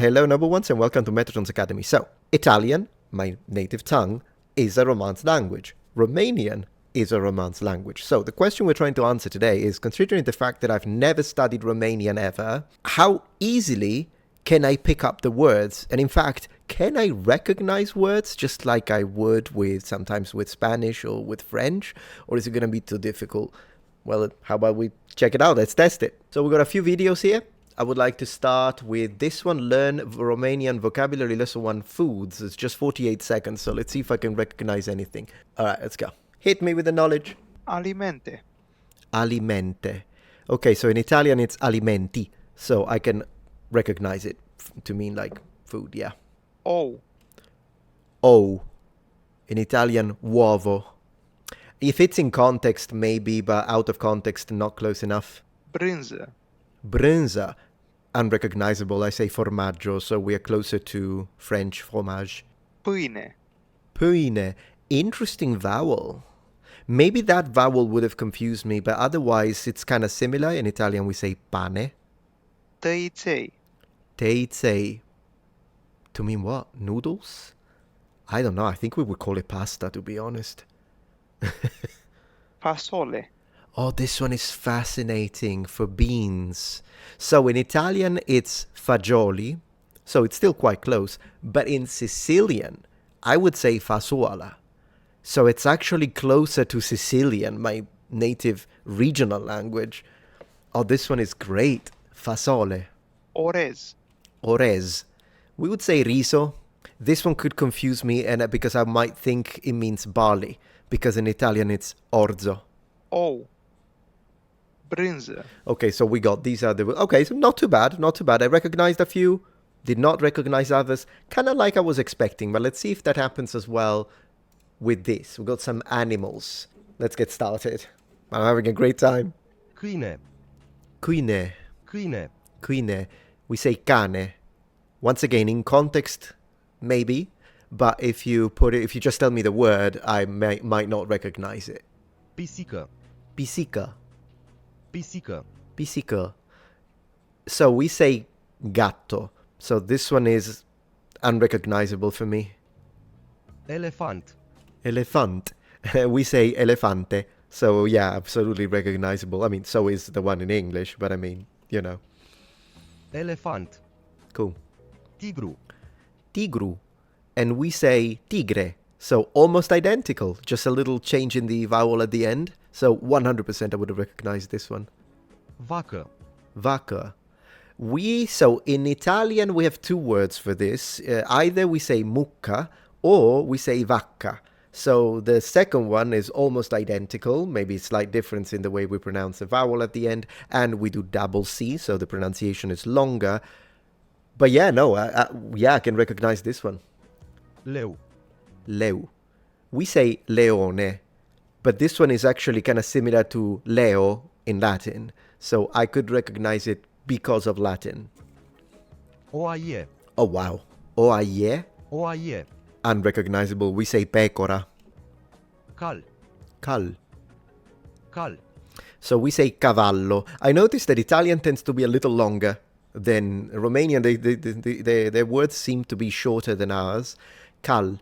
Hello, number ones, and welcome to Metatron's Academy. So, Italian, my native tongue, is a Romance language. Romanian is a Romance language. So, the question we're trying to answer today is, considering the fact that I've never studied Romanian ever, how easily can I pick up the words? And in fact, can I recognize words just like I would sometimes with Spanish or with French? Or is it going to be too difficult? Well, how about we check it out? Let's test it. So we've got a few videos here. I would like to start with this one, Learn Romanian Vocabulary Lesson 1 Foods. It's just 48 seconds, so let's see if I can recognize anything. All right, let's go. Hit me with the knowledge. Alimente. Alimente. Okay, so in Italian it's alimenti, so I can recognize it to mean like food, yeah. Ou. Oh. In Italian, uovo. If it's in context, maybe, but out of context, not close enough. Brânză. Brânză. Unrecognizable, I say formaggio, so we are closer to French fromage. Pâine. Pâine. Interesting vowel. Maybe that vowel would have confused me, but otherwise it's kind of similar. In Italian we say pane. Tăiței. Teiței. To mean what? Noodles? I don't know. I think we would call it pasta, to be honest. Fasole. Oh, this one is fascinating for beans. So in Italian, it's fagioli. So it's still quite close. But in Sicilian, I would say fasola. So it's actually closer to Sicilian, my native regional language. Oh, this one is great. Fasole. Orez. Orez. We would say riso. This one could confuse me and because I might think it means barley. Because in Italian, it's orzo. Ou. Brânză. Okay, so we got these are the... Okay, so not too bad, not too bad. I recognized a few, did not recognize others. Kind of like I was expecting, but let's see if that happens as well with this. We got some animals. Let's get started. I'm having a great time. Câine, Câine, câine, câine. We say cane. Once again, in context, maybe. But if you just tell me the word, I might not recognize it. pisică, Pisica. pisică, Pisica. So we say gatto. So this one is unrecognizable for me. elefant, Elefant. We say elefante. So yeah, absolutely recognizable. I mean, so is the one in English, but I mean, you know. elefant, Cool. tigru, Tigru. And we say tigre. So almost identical. Just a little change in the vowel at the end. So 100% I would have recognized this one. vacă, Vaca. So in Italian we have two words for this. Either we say mucca or we say vacca. So the second one is almost identical, maybe a slight difference in the way we pronounce the vowel at the end, and we do double C, so the pronunciation is longer. But yeah, no, I can recognize this one. leu, Leu. We say leone, but this one is actually kind of similar to Leo in Latin, so I could recognize it because of Latin. oaie, Oh, wow. Oaie? oaie, Unrecognizable. We say pecora. cal, Cal. cal, So we say cavallo. I noticed that Italian tends to be a little longer than Romanian. Their words seem to be shorter than ours. Cal.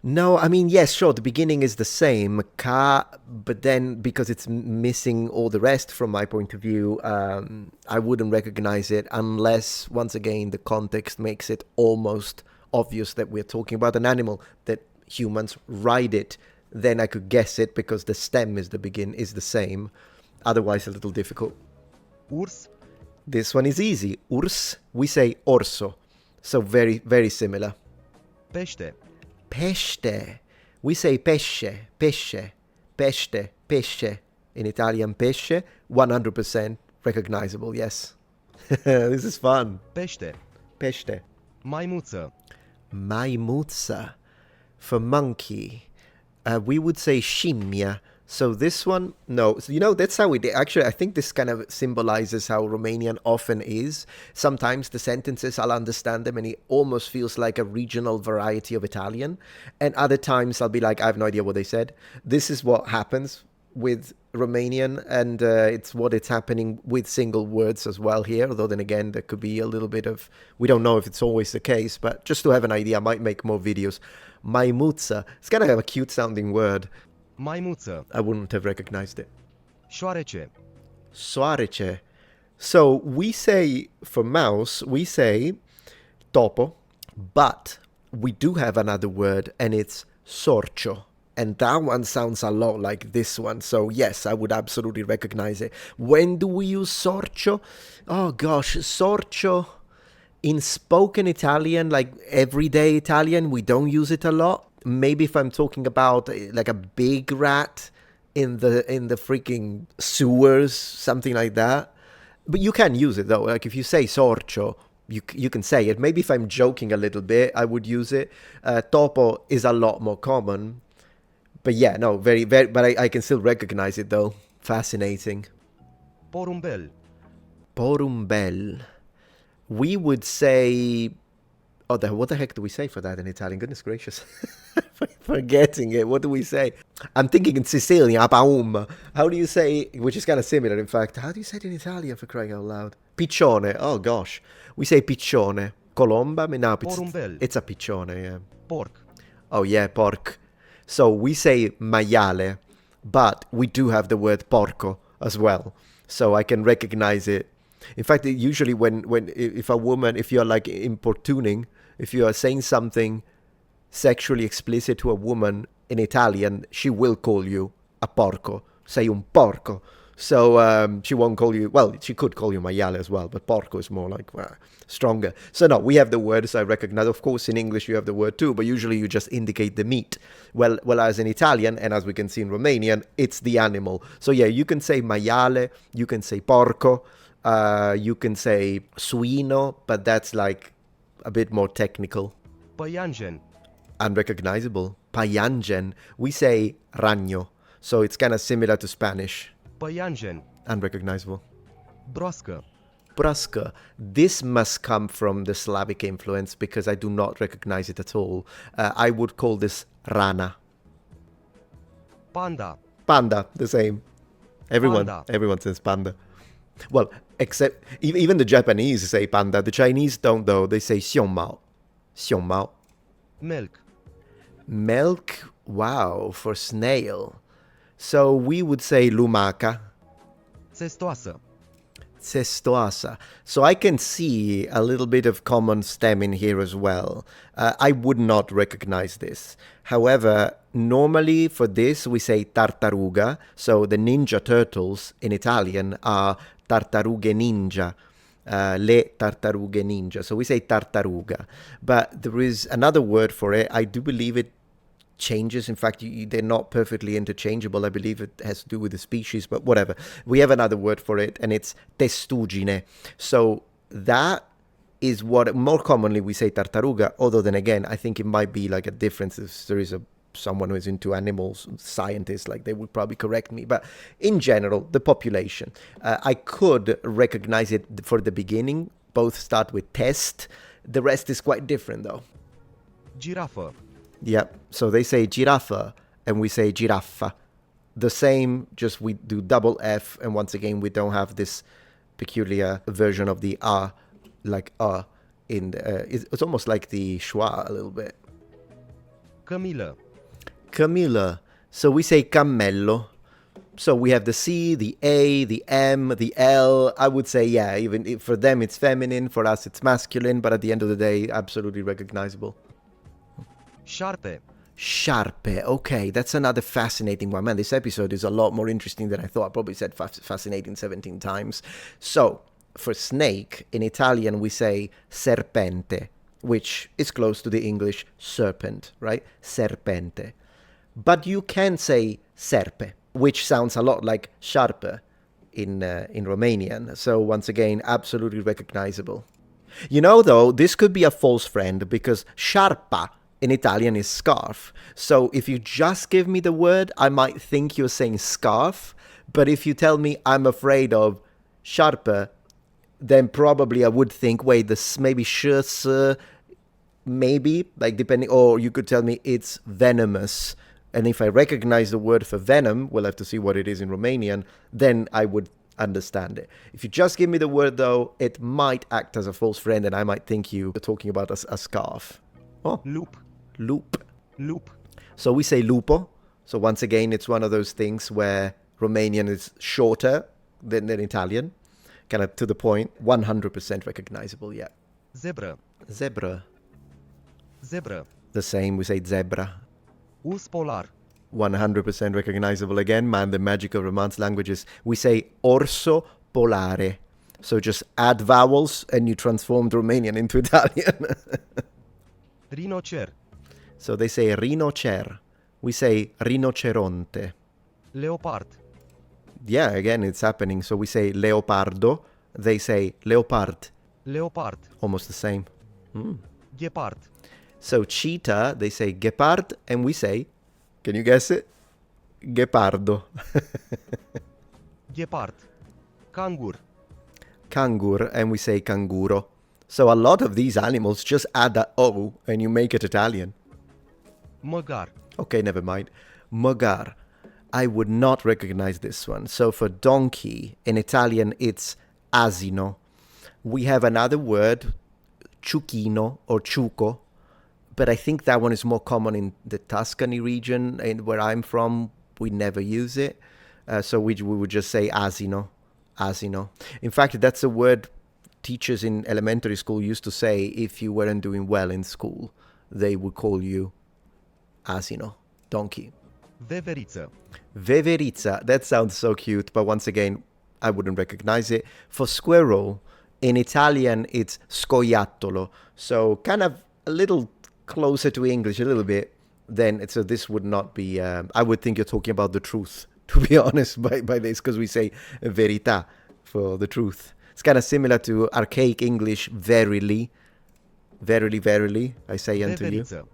No, I mean, yes, sure, the beginning is the same, ca, but then because it's missing all the rest from my point of view, I wouldn't recognize it unless, once again, the context makes it almost obvious that we're talking about an animal, that humans ride it. Then I could guess it because the stem is the same. Otherwise, a little difficult. urs, This one is easy. Urs, we say orso. So very, very similar. pește, Pesce. We say pesce, pesce, pesce, pesce. In Italian, pesce, 100% recognizable, yes. This is fun. pește, Pesce. maimuță, Maimuța. For monkey. We would say scimmia. So this one, no. So, that's how actually, I think this kind of symbolizes how Romanian often is. Sometimes the sentences, I'll understand them and it almost feels like a regional variety of Italian. And other times I'll be like, I have no idea what they said. This is what happens with Romanian, and it's happening with single words as well here, although then again there could be a little bit of, we don't know if it's always the case, but just to have an idea, I might make more videos. Maimuța, it's kind of a cute sounding word. Maimuță. I wouldn't have recognized it. Șoarece. Soarece. So we say, for mouse, we say topo, but we do have another word, and it's sorcio. And that one sounds a lot like this one. So yes, I would absolutely recognize it. When do we use sorcio? Oh gosh, sorcio in spoken Italian, like everyday Italian, we don't use it a lot. Maybe if I'm talking about like a big rat in the freaking sewers, something like that. But you can use it though. Like if you say sorcio, you can say it. Maybe if I'm joking a little bit, I would use it. Topo is a lot more common. But yeah, no, very, very, but I can still recognize it though. Fascinating. Porumbel. Porumbel. We would say, what the heck do we say for that in Italian? Goodness gracious. Forgetting it. What do we say? I'm thinking in Sicilian, apaum. How do you say, which is kind of similar in fact. How do you say it in Italian, for crying out loud? Piccione. Oh gosh. We say piccione. Colomba? No, Porumbel. it's a piccione, yeah. Porc. Oh yeah, porc. So we say maiale, but we do have the word porco as well. So I can recognize it. In fact, usually if a woman, if you're like importuning, if you are saying something sexually explicit to a woman in Italian, she will call you a porco. Sei un porco. So she won't call you, well, she could call you maiale as well, but porco is more like stronger. So no, we have the words I recognize. Of course, in English you have the word too, but usually you just indicate the meat. Well, as in Italian, and as we can see in Romanian, it's the animal. So yeah, you can say maiale, you can say porco, you can say suino, but that's like a bit more technical. Păianjen. Unrecognizable. Păianjen. We say ragno, so it's kind of similar to Spanish. Păianjen. Unrecognizable. Broască. Brasca. This must come from the Slavic influence because I do not recognize it at all. I would call this rana. Panda. Panda, the same. Everyone says panda. Well, except even the Japanese say panda. The Chinese don't though. They say xiongmao. Xiongmao. Melc. Milk, wow, for snail. So we would say lumaca. Țestoasă. Cestoasa. So I can see a little bit of common stem in here as well. I would not recognize this. However, normally for this we say tartaruga. So the ninja turtles in Italian are tartarughe ninja. Le tartarughe ninja. So we say tartaruga. But there is another word for it. I do believe it changes. In fact, they're not perfectly interchangeable. I believe it has to do with the species, but whatever. We have another word for it, and it's testuggine. So that is what more commonly we say tartaruga, although then again, I think it might be like a difference if there is someone who is into animals, scientists, like they would probably correct me. But in general, the population. I could recognize it for the beginning. Both start with test. The rest is quite different though. Girafă. Yep. So they say giraffa and we say giraffa. The same, just we do double F, and once again we don't have this peculiar version of the A, like A in the, it's almost like the schwa a little bit. Cămilă. Camilla. So we say cammello. So we have the C, the A, the M, the L. I would say, yeah, even if for them it's feminine, for us it's masculine, but at the end of the day, absolutely recognizable. Șarpe. Sharpe. Okay, that's another fascinating one. Man, this episode is a lot more interesting than I thought. I probably said fascinating 17 times. So, for snake, in Italian we say serpente, which is close to the English serpent, right? Serpente. But you can say serpe, which sounds a lot like sharpe in Romanian. So, once again, absolutely recognizable. You know, though, this could be a false friend because sciarpa in Italian is scarf. So if you just give me the word, I might think you're saying scarf. But if you tell me I'm afraid of sciarpe, then probably I would think, wait, this maybe maybe, like depending, or you could tell me it's venomous, And if I recognize the word for venom, we'll have to see what it is in Romanian, then I would understand it. If you just give me the word, though, it might act as a false friend, and I might think you're talking about a scarf. Oh, Lup. loop. Lup. So we say lupo. So once again, it's one of those things where Romanian is shorter than Italian. Kind of to the point. 100% recognizable, yeah. Zebră. Zebra. Zebră. The same, we say zebra. Urs polar. 100% recognizable again, man, the magic of Romance languages. We say orso polare. So just add vowels and you transformed Romanian into Italian. Rinocer. So they say rinocer. We say rinoceronte. Leopard. Yeah, again, it's happening. So we say leopardo. They say leopard. Leopard. Almost the same. Ghepard. So cheetah, they say gepard, and we say, can you guess it? Gepardo. Ghepard. Cangur. Cangur, and we say canguro. So a lot of these animals just add that O and you make it Italian. Măgar. Okay, never mind. Măgar. I would not recognize this one. So for donkey, in Italian, it's asino. We have another word, ciuchino or ciuco, but I think that one is more common in the Tuscany region, and where I'm from, we never use it. So we would just say asino, asino. In fact, that's a word teachers in elementary school used to say if you weren't doing well in school. They would call you asino, donkey. Veveriță. Veverița, that sounds so cute, but once again, I wouldn't recognize it. For squirrel, in Italian, it's scoiattolo. So kind of a little closer to English, a little bit. Then, so this would not be, I would think you're talking about the truth, to be honest, by this, because we say verità for the truth. It's kind of similar to archaic English, verily. Verily, verily, I say unto you. Veveriță.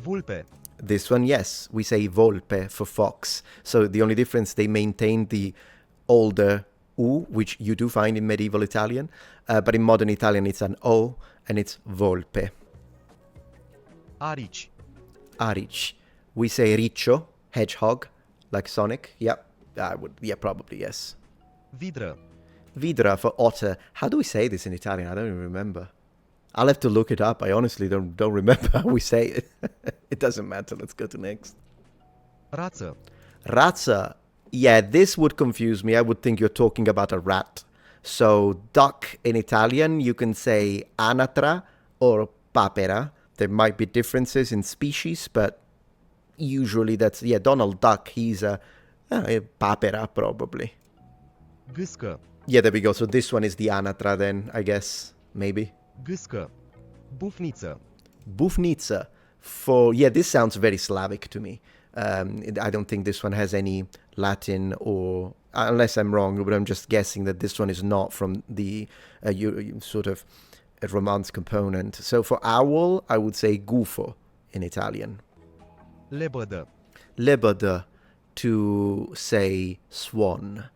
Vulpe. This one, yes, we say volpe for fox. So the only difference, they maintain the older U, which you do find in medieval Italian, but in modern Italian it's an O, and it's volpe. Arici. Arici. We say riccio, hedgehog, like Sonic. Yep, I would, yeah, probably, yes. Vidră. Vidra for otter. How do we say this in Italian? I don't even remember. I'll have to look it up. I honestly don't remember how we say it. It doesn't matter. Let's go to next. Rață. Razza. Yeah, this would confuse me. I would think you're talking about a rat. So duck in Italian, you can say anatra or papera. There might be differences in species, but usually that's, yeah, Donald Duck, he's a papera probably. Gâscă. Yeah, there we go. So this one is the anatra then, I guess, maybe. Gâscă. Bufniță. Bufnica. For, yeah, this sounds very Slavic to me. I don't think this one has any Latin, or unless I'm wrong, but I'm just guessing that this one is not from the sort of Romance component. So for owl, I would say gufo in Italian. Lebădă. Lebădă, to say swan.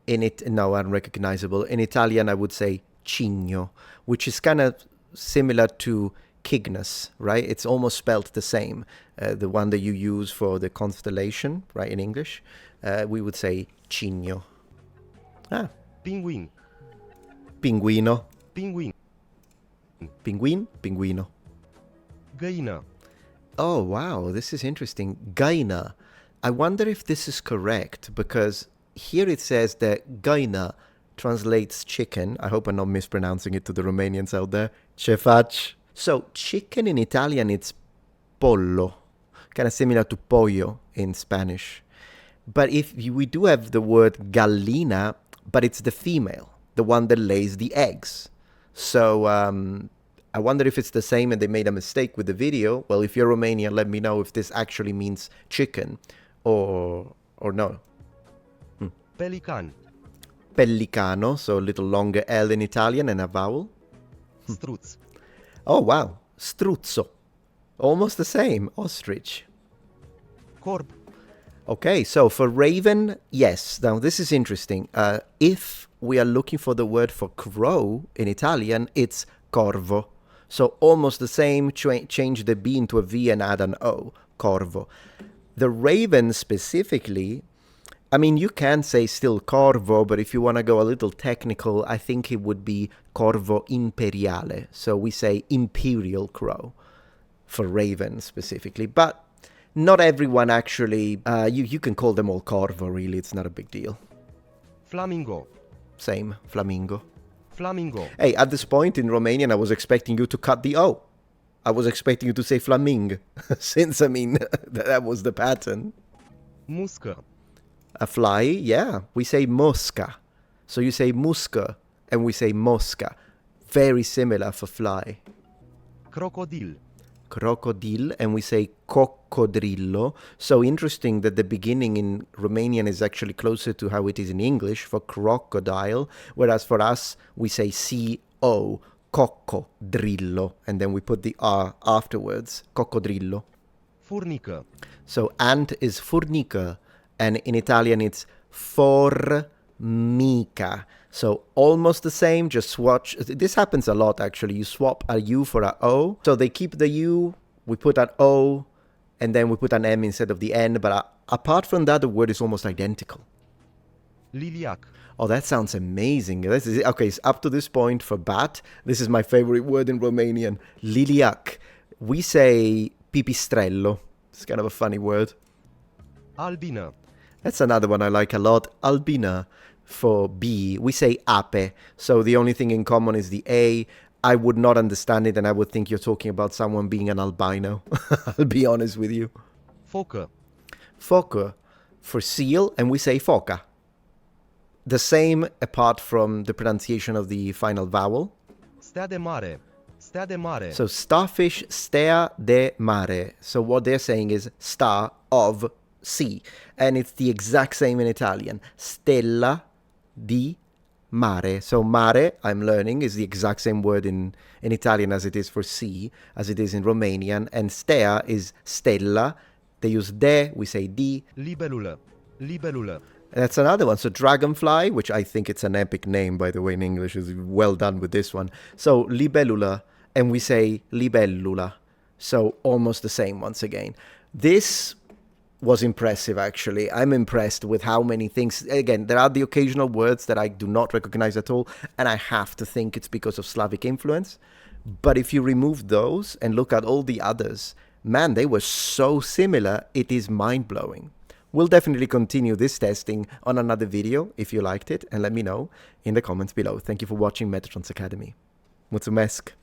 In it, no, unrecognizable. In Italian, I would say cigno, which is kind of similar to Cygnus, right? It's almost spelled the same. The one that you use for the constellation, right, in English. We would say cigno. Ah, Pinguin. pinguino. Pinguin. Pinguin, pinguino. Găină. Oh, wow, this is interesting. Găină. I wonder if this is correct, because here it says that găină translates chicken. I hope I'm not mispronouncing it to the Romanians out there. Ce faci? So, chicken in Italian, it's pollo. Kind of similar to pollo in Spanish. But we do have the word gallina, but it's the female, the one that lays the eggs. So, I wonder if it's the same and they made a mistake with the video. Well, if you're Romanian, let me know if this actually means chicken or no. Pelican. Pellicano, so a little longer L in Italian and a vowel. Struț. Oh, wow. Struzzo. Almost the same. Ostrich. Corb. Okay, so for raven, yes. Now, this is interesting. If we are looking for the word for crow in Italian, it's corvo. So almost the same, change the B into a V and add an O. corvo. The raven specifically, I mean, you can say still corvo, but if you want to go a little technical, I think it would be corvo imperiale. So we say imperial crow for raven specifically. But not everyone actually, you can call them all corvo, really. It's not a big deal. Flamingo. Same, flamingo. Flamingo. Hey, at this point in Romanian, I was expecting you to cut the O. I was expecting you to say flaming, since, I mean, that was the pattern. Muscă. A fly, yeah, we say mosca. So you say musca, and we say mosca. Very similar for fly. Crocodil. Crocodile, and we say coccodrillo. So interesting that the beginning in Romanian is actually closer to how it is in English for crocodile, whereas for us, we say C-O, coccodrillo, and then we put the R afterwards, coccodrillo. Furnică. So ant is furnica, and in Italian it's formica. So almost the same, just swatch. This happens a lot actually. You swap a U for a O. So they keep the U, we put an O, and then we put an M instead of the N. But apart from that, the word is almost identical. Liliac. Oh, that sounds amazing. This is, okay, so up to this point for bat, this is my favorite word in Romanian. Liliac. We say pipistrello. It's kind of a funny word. Albină. That's another one I like a lot. Albina for bee. We say ape. So the only thing in common is the A. I would not understand it and I would think you're talking about someone being an albino. I'll be honest with you. Focă. Focă for seal, and we say foca. The same apart from the pronunciation of the final vowel. Stea de mare. Stea de mare. So starfish, stea de mare. So what they're saying is star of sea. And it's the exact same in Italian. Stella di mare. So mare, I'm learning, is the exact same word in Italian as it is for sea, as it is in Romanian. And stea is stella. They use de, we say di. Libelulă. Libelulă. That's another one. So dragonfly, which I think it's an epic name, by the way, in English, is well done with this one. So libellula, and we say libellula. So almost the same once again. This was impressive, actually. I'm impressed with how many things. Again, there are the occasional words that I do not recognize at all, and I have to think it's because of Slavic influence. But if you remove those and look at all the others, man, they were so similar, it is mind-blowing. We'll definitely continue this testing on another video if you liked it, and let me know in the comments below. Thank you for watching Metatron's Academy. Mulțumesc!